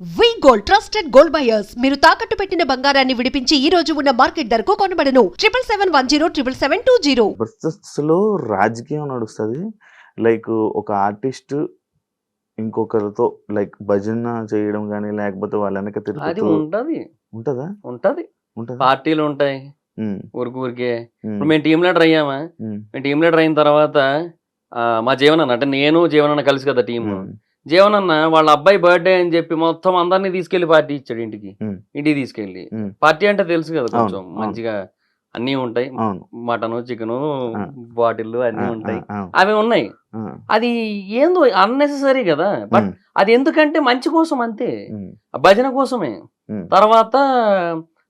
వి gold trusted gold buyers మీరు తాకట్టు పెట్టిన బంగారాన్ని విడిపించి ఈ రోజు ఉన్న మార్కెట్ ధరకు కొనబడను 7710 లో రాజకీయం నడుస్తుంది. లైక్ ఒక ఆర్టిస్ట్ ఇంకొకరితో లైక్ భజన చేయడం కానీ లేకపోతే వాళ్ళ వెనక అది తిరుగుతూ ఉంటది ఉంటదా ఉంటది ఉంటదా పార్టీలు ఉంటాయి ఉమ్, ఊరికే ఉమ్, ఇప్పుడు మేము టీం లీడర్ అయ్యామా ఉమ్, మేము టీం లీడర్ అయిన తర్వాత మా జీవనన్న అంటే నేను జీవనన్న కలిసి కదా టీం ఉమ్, జీవనన్న వాళ్ళ అబ్బాయి బర్త్డే అని చెప్పి మొత్తం అందరినీ తీసుకెళ్లి పార్టీ ఇచ్చాడు ఇంటికి ఉమ్, తీసుకెళ్లి ఉమ్. పార్టీ అంటే తెలుసు కదా కొంచెం అవును, మంచిగా అన్నీ ఉంటాయి అవును. మటన్ చికెన్ ఆ. బాటిల్ ఆ, అన్నీ ఆ, ఉంటాయి ఆ, అవి ఉన్నాయి ఆ, అది ఏందో అన్నెసెసరీ కదా బట్ ఉమ్, అది ఎందుకంటే మంచి కోసం అంతే ఉమ్, ఆ భజన కోసమే ఉమ్, తర్వాత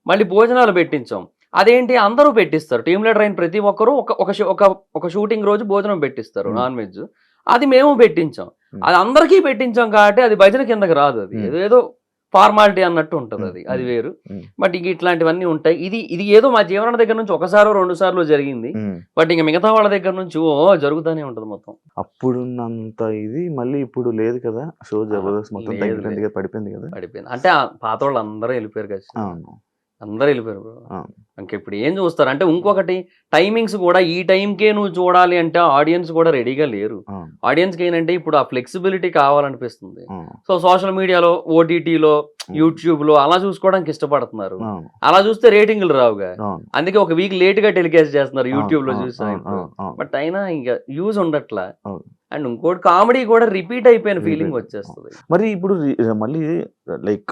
మళ్ళీ భోజనాలు పెట్టించాం అదేంటి అందరూ పెట్టిస్తారు టీం లీడర్ అయిన ప్రతి ఒక్కరు ఒక షూటింగ్ రోజు భోజనం పెట్టిస్తారు Hmm. నాన్ వెజ్ అది మేము పెట్టించాం Hmm. అది అందరికీ పెట్టించాం కాబట్టి అది భజన కిందకి రాదు అది Hmm. ఏదో ఫార్మాలిటీ అన్నట్టు ఉంటుంది అది Hmm. అది వేరు Hmm. బట్ ఇంక ఇట్లాంటివన్నీ ఉంటాయి ఇది ఏదో మా జీవన దగ్గర నుంచి ఒకసారో రెండు సార్లు జరిగింది ఉమ్. బట్ ఇంక మిగతా వాళ్ళ దగ్గర నుంచి జరుగుతూనే ఉంటుంది మొత్తం అప్పుడున్నంత ఇది మళ్ళీ ఇప్పుడు లేదు కదా. షో జబర్దస్త్ మొత్తం లేదు, తగ్గిపోయింది పడిపోయింది కదా. పడిపోయింది అంటే ఆ పాత వాళ్ళు అందరూ వెళ్ళిపోయారు కదా అవును, అందరూ వెళ్ళిపోయారు bro. అవును. ఇంక ఇప్పుడు ఏం చూస్తారు అంటే ఇంకొకటి టైమింగ్స్ కూడా ఈ టైంకే నువ్వు చూడాలి అంటే ఆడియన్స్ కూడా రెడీగా లేరు అవును, ఆడియన్స్కి ఏంటంటే ఇప్పుడు ఆ ఫ్లెక్సిబిలిటీ కావాలనిపిస్తుంది అవును, సో సోషల్ మీడియాలో ఓటీటీలో యూట్యూబ్లో అలా చూసుకోవడానికి ఇష్టపడుతున్నారు అవును, అలా చూస్తే రేటింగ్లు రావుగా అవును. అందుకే ఒక వీక్ లేట్గా టెలికాస్ట్ చేస్తున్నారు యూట్యూబ్లో అవును, చూసా అవును, ఇప్పుడు అవును, అవును. బట్ అయినా ఇంకా యూజ్ ఉండట్లా అవును. అండ్ ఇంకోటి కామెడీ కూడా రిపీట్ అయిపోయిన ఫీలింగ్ Repeat. వచ్చేస్తుంది మరి ఇప్పుడు మళ్ళీ లైక్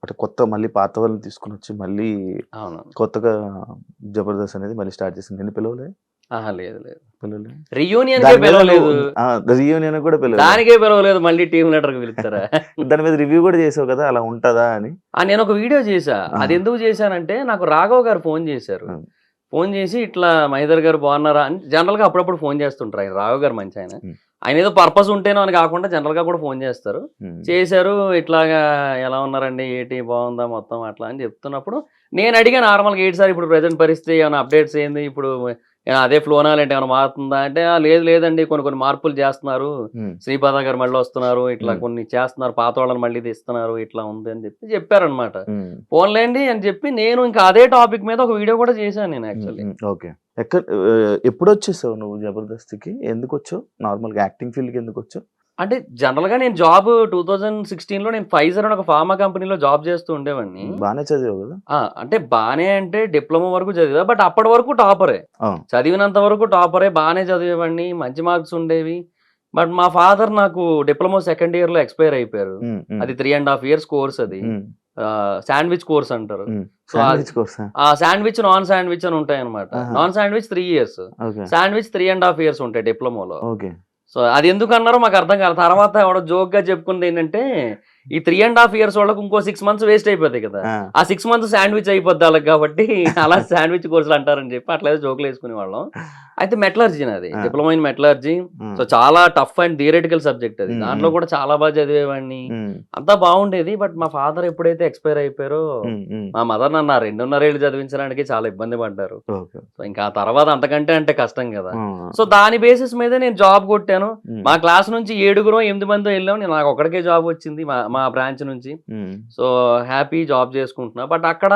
అంటే కొత్త మళ్ళీ పాత వాళ్ళని తీసుకుని వచ్చి మళ్ళీ అవును కొత్తగా జబర్దస్త్ అనేది మళ్ళీ స్టార్ట్ చేసింది. నేను పిలవలే లేదు పిలవలే రియూనియన్ దాని మీద పిలవలేదు రీయూనియన్ కూడా పిలవలేదు. దానికే పిలవలేదు మళ్ళీ టీం లీడర్కి పిలుస్తారా దాని మీద రివ్యూ కూడా చేసావు కదా, అలా ఉంటదా అని. నేను ఒక వీడియో చేశా ఆ. అది ఎందుకు చేశానంటే నాకు రాఘవ్ గారు ఫోన్ చేశారు ఆ. ఫోన్ చేసి ఇట్లా మహేందర్ గారు బాగున్నారా అని జనరల్గా అప్పుడప్పుడు ఫోన్ చేస్తుంటారు ఆయన రాఘవ్ గారు మంచి ఆయన ఉమ్. ఆయన ఏదో పర్పస్ ఉంటేనో అని కాకుండా జనరల్గా కూడా ఫోన్ చేస్తారు ఉమ్. చేశారు ఇట్లాగా ఎలా ఉన్నారండి ఏంటి బాగుందా మొత్తం అట్లా అని చెప్తున్నప్పుడు నేను అడిగా నార్మల్గా ఏంటి సార్ ఇప్పుడు ప్రజెంట్ పరిస్థితి ఏమైనా అప్డేట్స్ ఏంది ఇప్పుడు అదే ఫ్లోనాలు ఏంటి ఏమైనా మారుతుందా అంటే లేదండి కొన్ని మార్పులు చేస్తున్నారు ఉమ్. శ్రీపాద గారు మళ్ళీ వస్తున్నారు ఇట్లా కొన్ని చేస్తున్నారు పాత వాళ్ళని మళ్ళీ తీస్తున్నారు ఇట్లా ఉంది అని చెప్పారనమాట ఉమ్. ఫోన్లేండి అని చెప్పి నేను ఇంకా అదే టాపిక్ మీద ఒక వీడియో కూడా చేశాను నేను యాక్చువల్లీ ఓకే. ఎప్పుడు వచ్చేసావు నువ్వు జబర్దస్త్కి? ఎందుకు వచ్చావు? నార్మల్గా యాక్టింగ్ ఫీల్డ్కి ఎందుకు వచ్చావు? అంటే జనరల్గా నేను జాబ్ 2016లో నేను ఫైజర్ అని ఒక ఫార్మా కంపెనీలో జాబ్ చేస్తూ ఉండేవాడిని బాగానే చదివావు కదా. అంటే బానే అంటే డిప్లొమా వరకు చదివా బట్ అప్పటి వరకు టాపరే అవును. చదివినంత వరకు టాపరే బాగానే చదివేవాడిని మంచి మార్క్స్ ఉండేవి బట్ మా ఫాదర్ నాకు డిప్లొమా సెకండ్ ఇయర్లో ఎక్స్పైర్ అయిపోయారు ఉమ్. ఉమ్. అది 3.5 years కోర్స్ అది ఉమ్. శాండ్విచ్ కోర్స్ అంటారు ఉమ్. So sandwich కోర్సా? ఆ శాండ్విచ్ నాన్ శాండ్విచ్ అని ఉంటాయి అనమాట ఆహా. Non sandwich 3 years okay. Sandwich 3.5 years ఉంటాయి డిప్లొమాలో ఓకే. సో అది ఎందుకు అన్నారో మాకు అర్థం కాదు తర్వాత ఎవడో జోక్ గా చెప్పుకుంది ఏంటంటే ఈ 3.5 years వాళ్ళకి ఇంకో 6 months వేస్ట్ అయిపోతాయి కదా ఆ. ఆ 6 months శాండ్విచ్ అయిపోద్ది వాళ్ళకి కాబట్టి అలా శాండ్విచ్ కోర్సులు అంటారని చెప్పి అట్లా జోకులు వేసుకునే వాళ్ళం అయితే మెటలర్జీ నాది ఆ. Diploma in metallurgy um. So చాలా టఫ్ అండ్ థియరిటికల్ సబ్జెక్ట్ అది ఉమ్. దాంట్లో కూడా చాలా బాగా చదివేవాడిని ఉమ్. అంతా బాగుండేది బట్ మా ఫాదర్ ఎప్పుడైతే ఎక్స్పైర్ అయిపోయారో ఉమ్. ఉమ్. మా మదర్ నన్ను 2.5 ఏళ్ళు చదివించడానికి చాలా ఇబ్బంది పడ్డారు ఓకే. సో ఇంకా ఆ తర్వాత అంతకంటే అంటే కష్టం కదా ఆ. సో దాని బేసిస్ మీద నేను జాబ్ కొట్టాను ఉమ్. మా క్లాస్ నుంచి 8 మంది వెళ్ళాం నేను నాకు ఒక్కడికే జాబ్ వచ్చింది మా బ్రాంచ్ నుంచి ఉమ్. సో హ్యాపీ జాబ్ చేసుకుంటున్నా బట్ అక్కడ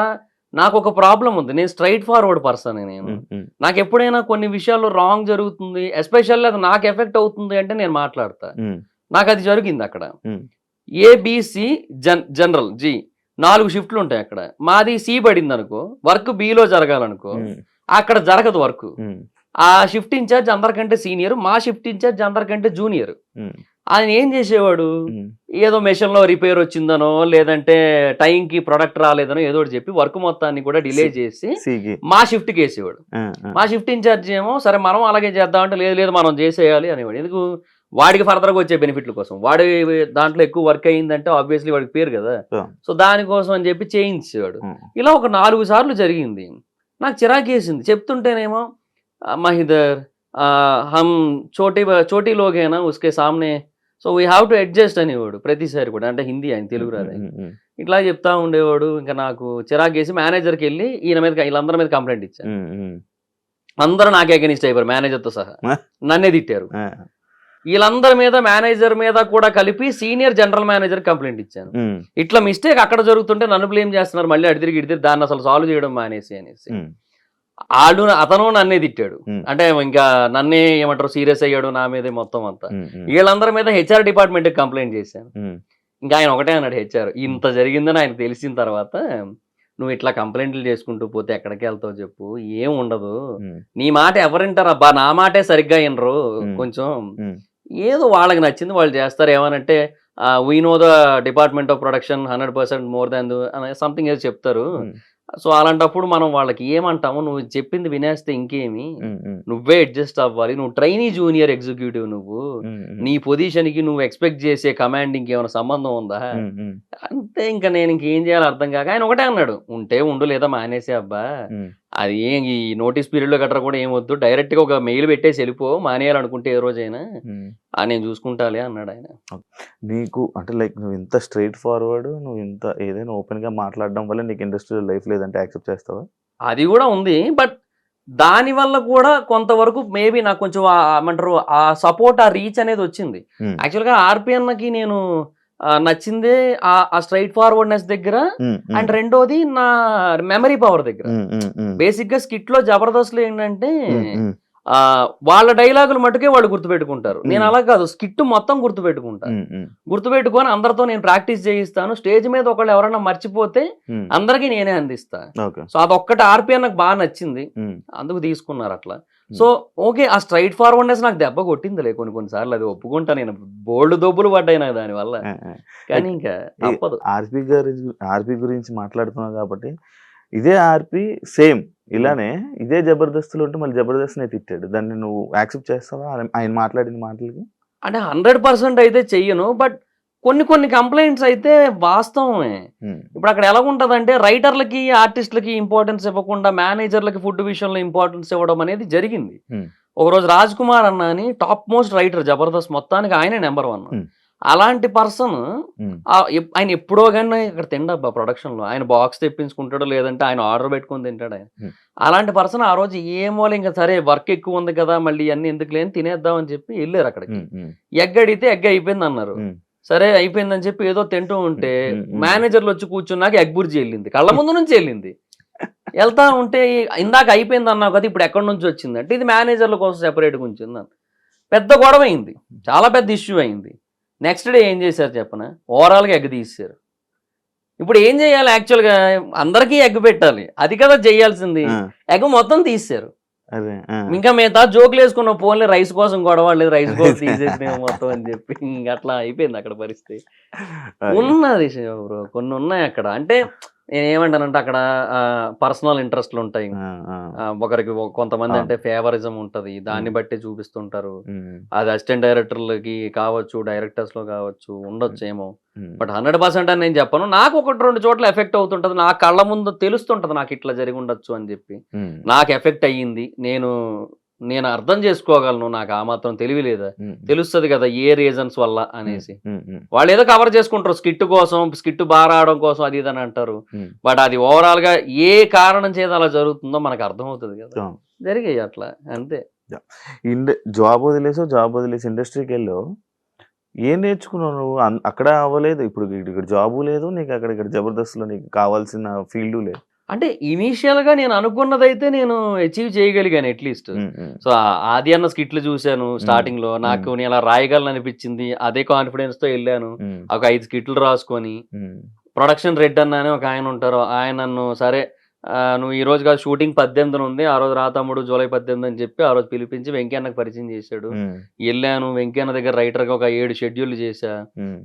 నాకు ఒక ప్రాబ్లం ఉంది నేను స్ట్రైట్ ఫార్వర్డ్ పర్సన్ నేను ఉమ్. ఉమ్. నాకు ఎప్పుడైనా కొన్ని విషయాల్లో రాంగ్ జరుగుతుంది ఎస్పెషల్లీ అది నాకు ఎఫెక్ట్ అవుతుంది అంటే నేను మాట్లాడతా ఉమ్. నాకు అది జరిగింది అక్కడ ఉమ్. ఏబిసి జనరల్ జి 4 షిఫ్ట్లు ఉంటాయి అక్కడ మాది సి పడింది అనుకో వర్క్ బిలో జరగాలనుకో ఉమ్. అక్కడ జరగదు వర్క్ ఉమ్. ఆ షిఫ్ట్ ఇన్ఛార్జ్ అందరికంటే సీనియర్ మా షిఫ్ట్ ఇన్ఛార్జ్ అందరికంటే జూనియర్ ఉమ్. ఆయన ఏం చేసేవాడు ఉమ్. ఏదో మెషిన్లో రిపేర్ వచ్చిందనో లేదంటే టైంకి ప్రొడక్ట్ రాలేదనో ఏదో ఒకటి చెప్పి వర్క్ మొత్తాన్ని కూడా డిలే చేసి సికి. మా షిఫ్ట్కి వేసేవాడు ఆ. ఆ. మా షిఫ్ట్ ఇన్ఛార్జ్ ఏమో సరే మనం అలాగే చేద్దామంటే లేదు మనం చేసేయాలి అనేవాడు ఎందుకు వాడికి ఫర్దర్గా వచ్చే బెనిఫిట్ల కోసం వాడి దాంట్లో ఎక్కువ వర్క్ అయ్యిందంటే ఆబ్వియస్లీ వాడికి పేరు కదా Yeah. సో దానికోసం అని చెప్పి చేయించేవాడు ఉమ్. ఇలా ఒక 4 సార్లు జరిగింది నాకు చిరాకేసింది చెప్తుంటేనేమో మహిదర్ హమ్ చోటీ లోగ్ హేనా ఉస్కే సామ్నే so we have to adjust అనేవాడు ప్రతిసారి కూడా అంటే హిందీ ఆయన తెలుగు రాదు ఆయన. ఉమ్. ఉమ్. ఇట్లా చెప్తా ఉండేవాడు ఇంకా నాకు చిరాకేసి మేనేజర్కి వెళ్ళి వీళ్ళందరి మీద కంప్లైంట్ ఇచ్చాను ఉమ్. ఉమ్. అందరూ నాకే అగెనిస్ట్ అయిపోయారు మేనేజర్తో సహా నన్నే తిట్టారు ఆ. వీళ్ళందరి మీద మేనేజర్ మీద కూడా కలిపి సీనియర్ జనరల్ మేనేజర్ కంప్లైంట్ ఇచ్చాను. ఇట్లా మిస్టేక్ అక్కడ జరుగుతుంటే నన్ను బ్లేమ్ చేస్తున్నారు, మళ్ళీ అడిదిరిగి ఇడిదిరి దాన్ని అసలు సాల్వ్ చేయడం మానేసి అనేసి. అతను నన్నే తిట్టాడు, అంటే ఇంకా నన్నే ఏమంటారు సీరియస్ అయ్యాడు నా మీదే మొత్తం అంతా. వీళ్ళందరి మీద హెచ్ఆర్ డిపార్ట్మెంట్ కంప్లైంట్ చేశాను. ఇంకా ఆయన ఒకటే అన్నాడు, హెచ్ఆర్ ఇంత జరిగిందని ఆయన తెలిసిన తర్వాత నువ్వు ఇట్లా కంప్లైంట్లు చేసుకుంటూ పోతే ఎక్కడికి వెళ్తావు చెప్పు, ఏం ఉండదు, నీ మాట ఎవరింటారు అబ్బా, నా మాటే సరిగ్గా వినరు, కొంచెం ఏదో వాళ్ళకి నచ్చింది వాళ్ళు చేస్తారు, ఏమనంటే we know the department of production 100% more than something ఏదో చెప్తారు. సో అలాంటప్పుడు మనం వాళ్ళకి ఏమంటాము, నువ్వు చెప్పింది వినేస్తే ఇంకేమి, నువ్వే అడ్జస్ట్ అవ్వాలి, నువ్వు ట్రైనీ జూనియర్ ఎగ్జిక్యూటివ్, నువ్వు నీ పొజిషన్ కి నువ్వు ఎక్స్పెక్ట్ చేసే కమాండింగ్ ఏమైనా సంబంధం ఉందా అంతే. ఇంకా నేను ఇంకేం చేయాలో అర్థం కాక ఆయన ఒకటే అన్నాడు, ఉంటే ఉండు లేదా మానేసే అబ్బా, అది ఏం ఈ నోటీస్ పీరియడ్ లో గట్రా కూడా ఏమొద్దు, డైరెక్ట్ గా ఒక మెయిల్ పెట్టేసి వెళ్ళిపో, మానేయాలనుకుంటే ఏ రోజైనా నేను చూసుకుంటాలే అన్నాడు ఆయన. నీకు అంటే లైక్ నువ్వు ఇంత స్ట్రైట్ ఫార్వర్డ్, నువ్వు ఇంత ఏదైనా ఓపెన్ గా మాట్లాడడం వల్ల నీకు ఇండస్ట్రియల్ లైఫ్ లేదంటే యాక్సెప్ట్ చేస్తావా? అది కూడా ఉంది, బట్ దాని వల్ల కూడా కొంతవరకు మేబీ నాకు కొంచెం ఏమంటారు ఆ సపోర్ట్, ఆ రీచ్ అనేది వచ్చింది. యాక్చువల్గా ఆర్పిఎన్కి నేను నచ్చిందే ఆ స్ట్రైట్ ఫార్వర్డ్నెస్ దగ్గర, అండ్ రెండోది నా మెమరీ పవర్ దగ్గర. బేసిక్ గా స్కిట్ లో జబర్దస్త్ లో ఏంటంటే వాళ్ళ డైలాగులు మటుకే వాళ్ళు గుర్తుపెట్టుకుంటారు, నేను అలా కాదు, స్కిట్ మొత్తం గుర్తుపెట్టుకుంటాను. గుర్తుపెట్టుకొని అందరితో నేను ప్రాక్టీస్ చేయిస్తాను. స్టేజ్ మీద ఒకళ్ళు ఎవరైనా మర్చిపోతే అందరికీ నేనే అందిస్తా. సో అదొక్కటి ఆర్పిఎన్ నాకు బాగా నచ్చింది, అందుకు తీసుకున్నారు అట్లా. సో ఓకే, ఆ స్ట్రైట్ ఫార్వర్డ్నెస్ నాకు దెబ్బ కొట్టిందిలే కొన్నిసార్లు, అది ఒప్పుకుంటా, నేను బోల్డ్ దొబ్బులు పడ్డాయి నాకు దాని వల్ల, కానీ ఇంకా తప్పదు. ఆర్పి గురించి మాట్లాడుతున్నావు కాబట్టి, ఇదే ఆర్పి సేమ్ ఇలానే ఇదే జబర్దస్తులు ఉంటే మళ్ళీ జబర్దస్త్ నే తిట్టాడు, దాన్ని నువ్వు యాక్సెప్ట్ చేస్తావా ఆయన మాట్లాడిన మాటలకి? అంటే 100% అయితే చెయ్యను, బట్ కొన్ని కంప్లైంట్స్ అయితే వాస్తవమే. ఇప్పుడు అక్కడ ఎలా ఉంటదంటే రైటర్లకి ఆర్టిస్టులకి ఇంపార్టెన్స్ ఇవ్వకుండా మేనేజర్లకి ఫుడ్ విషయంలో ఇంపార్టెన్స్ ఇవ్వడం అనేది జరిగింది. ఒకరోజు రాజ్ కుమార్ అన్న అని టాప్ మోస్ట్ రైటర్ జబర్దస్త్ మొత్తానికి ఆయనే నెంబర్ 1. అలాంటి పర్సన్ ఆయన ఎప్పుడో కానీ ఇక్కడ తిండబ్బా ప్రొడక్షన్ లో, ఆయన బాక్స్ తెప్పించుకుంటాడు, లేదంటే ఆయన ఆర్డర్ పెట్టుకుని తింటాడు ఆయన. అలాంటి పర్సన్ ఆ రోజు ఏమో ఇంకా సరే వర్క్ ఎక్కువ ఉంది కదా మళ్ళీ అన్ని ఎందుకు లేని తినేద్దాం అని చెప్పి వెళ్ళారు అక్కడికి. ఎగ్ అడిగితే ఎగ్ అయిపోయింది అన్నారు. సరే అయిపోయిందని చెప్పి ఏదో తింటూ ఉంటే మేనేజర్లు వచ్చి కూర్చున్నాక ఎగ్ బుర్జీ వెళ్ళింది, కళ్ళ ముందు నుంచి వెళ్ళింది. వెళ్తా ఉంటే ఇందాక అయిపోయింది అన్నావు కదా, ఇప్పుడు ఎక్కడి నుంచి వచ్చింది అంటే ఇది మేనేజర్ల కోసం సెపరేట్గా ఉంచింది. పెద్ద గొడవ అయింది, చాలా పెద్ద ఇష్యూ అయింది. నెక్స్ట్ డే ఏం చేశారు చెప్పనా, ఓవరాల్గా ఎగ్ తీసారు. ఇప్పుడు ఏం చేయాలి, యాక్చువల్గా అందరికీ ఎగ్ పెట్టాలి, అది కదా చేయాల్సింది, ఎగ్ మొత్తం తీసారు. ఇంకా మిగతా జోకులు వేసుకున్నాం, ఫోన్లే రైస్ కోసం గొడవ లేదు, రైస్ కోసం తీసేసినాం మొత్తం అని చెప్పి ఇంకా అట్లా అయిపోయింది అక్కడ పరిస్థితి. ఉన్నది బ్రో, కొన్ని ఉన్నాయి అక్కడ. అంటే నేను ఏమంటానంటే అక్కడ పర్సనల్ ఇంట్రెస్ట్లు ఉంటాయి, ఒకరికి కొంతమంది అంటే ఫేవరిజం ఉంటది, దాన్ని బట్టి చూపిస్తుంటారు. అది అసిస్టెంట్ డైరెక్టర్లకి కావచ్చు, డైరెక్టర్స్ లో కావచ్చు, ఉండొచ్చు ఏమో, బట్ 100% అని నేను చెప్పను. నాకు 1-2 చోట్ల ఎఫెక్ట్ అవుతుంటది, నా కళ్ళ ముందు తెలుస్తుంటది నాకు ఇట్లా జరిగి ఉండొచ్చు అని చెప్పి. నాకు ఎఫెక్ట్ అయ్యింది, నేను అర్థం చేసుకోగలను, నాకు ఆ మాత్రం తెలివి లేదా, తెలుస్తుంది కదా ఏ రీజన్స్ వల్ల అనేసి. వాళ్ళు ఏదో కవర్ చేసుకుంటారు స్కిట్ కోసం, స్కిట్ బాగా రావడం కోసం, అది ఇదని అంటారు, బట్ అది ఓవరాల్ గా ఏ కారణం చేత అలా జరుగుతుందో మనకు అర్థం అవుతుంది కదా, జరిగాయి అట్లా అంతే. జాబ్ వదిలేసి ఇండస్ట్రీకి వెళ్ళావు, ఏం నేర్చుకున్నావు నువ్వు? అక్కడ అవ్వలేదు, ఇప్పుడు ఇక్కడ జాబు లేదు నీకు, ఇక్కడ జబర్దస్త్ లో నీకు కావాల్సిన ఫీల్డ్ లేదు. అంటే ఇనీషియల్ గా నేను అనుకున్నదైతే నేను అచీవ్ చేయగలిగాను అట్లీస్ట్. సో ఆది అన్న స్కిట్లు చూశాను స్టార్టింగ్ లో, నాకు నేను అలా రాయగలను అనిపించింది, అదే కాన్ఫిడెన్స్ తో వెళ్ళాను. ఒక 5 స్కిట్లు రాసుకొని, ప్రొడక్షన్ రెడ్ అన్న అని ఒక ఆయన ఉంటారు, ఆయన నన్ను సరే నువ్వు ఈ రోజు కాదు షూటింగ్ 18 ఉంది, ఆ రోజు రా తమ్ముడు జూలై 18 అని చెప్పి ఆ రోజు పిలిపించి వెంకయ్యన్నకు పరిచయం చేశాడు. వెళ్ళాను, వెంకయ్యన్న దగ్గర రైటర్ గా ఒక 7 షెడ్యూల్ చేశా,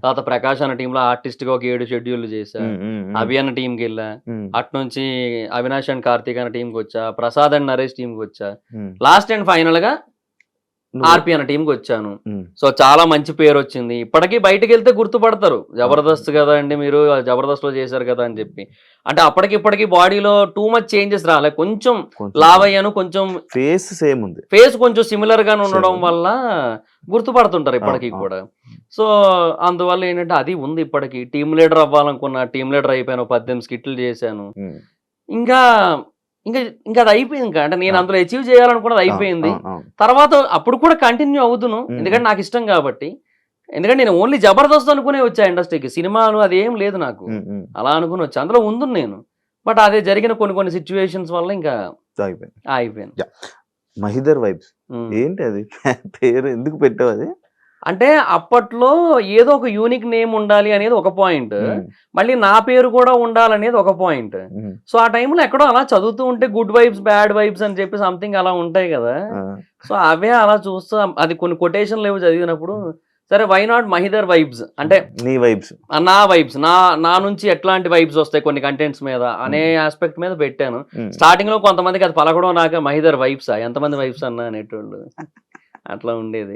తర్వాత ప్రకాష్ అన్న టీమ్ లో ఆర్టిస్ట్ గా ఒక 7 షెడ్యూల్ చేశా, అభి అన్న టీమ్ కి వెళ్ళా, అటు నుంచి అవినాష్ అండ్ కార్తీక్ అన్న టీమ్ కి వచ్చా, ప్రసాద్ అండ్ నరేష్ టీమ్ కి వచ్చా, లాస్ట్ అండ్ ఫైనల్ గా ఆర్పి అన్న టీంకి వచ్చాను. సో చాలా మంచి పేరు వచ్చింది, ఇప్పటికీ బయటకు వెళ్తే గుర్తుపడతారు, జబర్దస్త్ కదా అండి మీరు, జబర్దస్త్ లో చేశారు కదా అని చెప్పి. అంటే అప్పటికిప్పటికి బాడీలో టూ మచ్ చేంజెస్ రాలే, కొంచెం లావ్ అయ్యాను, కొంచెం ఫేస్ సేమ్ ఉంది, ఫేస్ కొంచెం సిమిలర్ గానే ఉండడం వల్ల గుర్తుపడుతుంటారు ఇప్పటికీ కూడా. సో అందువల్ల ఏంటంటే అది ఉంది ఇప్పటికి. టీమ్ లీడర్ అవ్వాలనుకున్నా, టీమ్ లీడర్ అయిపోయాను, 18 స్కిట్లు చేశాను. ఇంకా ఇంకా ఇంకా అది అయిపోయింది. ఇంకా అంటే నేను అందులో అచీవ్ చేయాలనుకున్నది అయిపోయింది. తర్వాత అప్పుడు కూడా కంటిన్యూ అవుతును, ఎందుకంటే నాకు ఇష్టం కాబట్టి. ఎందుకంటే నేను ఓన్లీ జబర్దస్త్ అనుకునే వచ్చా ఇండస్ట్రీకి, సినిమాలు అది ఏం లేదు నాకు, అలా అనుకుని వచ్చా, అందులో ఉంది నేను. బట్ అదే జరిగిన కొన్ని సిచ్యువేషన్స్ వల్ల ఇంకా అయిపోయాను. మహిదర్ వైబ్స్ ఏంటి అది పేరు ఎందుకు పెట్టావు అది? అంటే అప్పట్లో ఏదో ఒక యూనిక్ నేమ్ ఉండాలి అనేది ఒక పాయింట్, మళ్ళీ నా పేరు కూడా ఉండాలనేది ఒక పాయింట్. సో ఆ టైంలో ఎక్కడో అలా చదువుతూ ఉంటే గుడ్ వైబ్స్ బ్యాడ్ వైబ్స్ అని చెప్పి సంథింగ్ అలా ఉంటాయి కదా. సో అవే అలా చూస్తూ అది కొన్ని కొటేషన్లు ఏవో చదివినప్పుడు సరే వై నాట్ మహిదర్ వైబ్స్, అంటే నీ వైబ్స్, నా వైబ్స్, నా నుంచి ఎట్లాంటి వైబ్స్ వస్తాయి కొన్ని కంటెంట్స్ మీద అనే ఆస్పెక్ట్ మీద పెట్టాను. స్టార్టింగ్ లో కొంతమందికి అది పలకడం నాక మహిదర్ వైబ్సా, ఎంతమంది వైబ్స్ అన్నా అనేటోళ్ళు, అట్లా ఉండేది.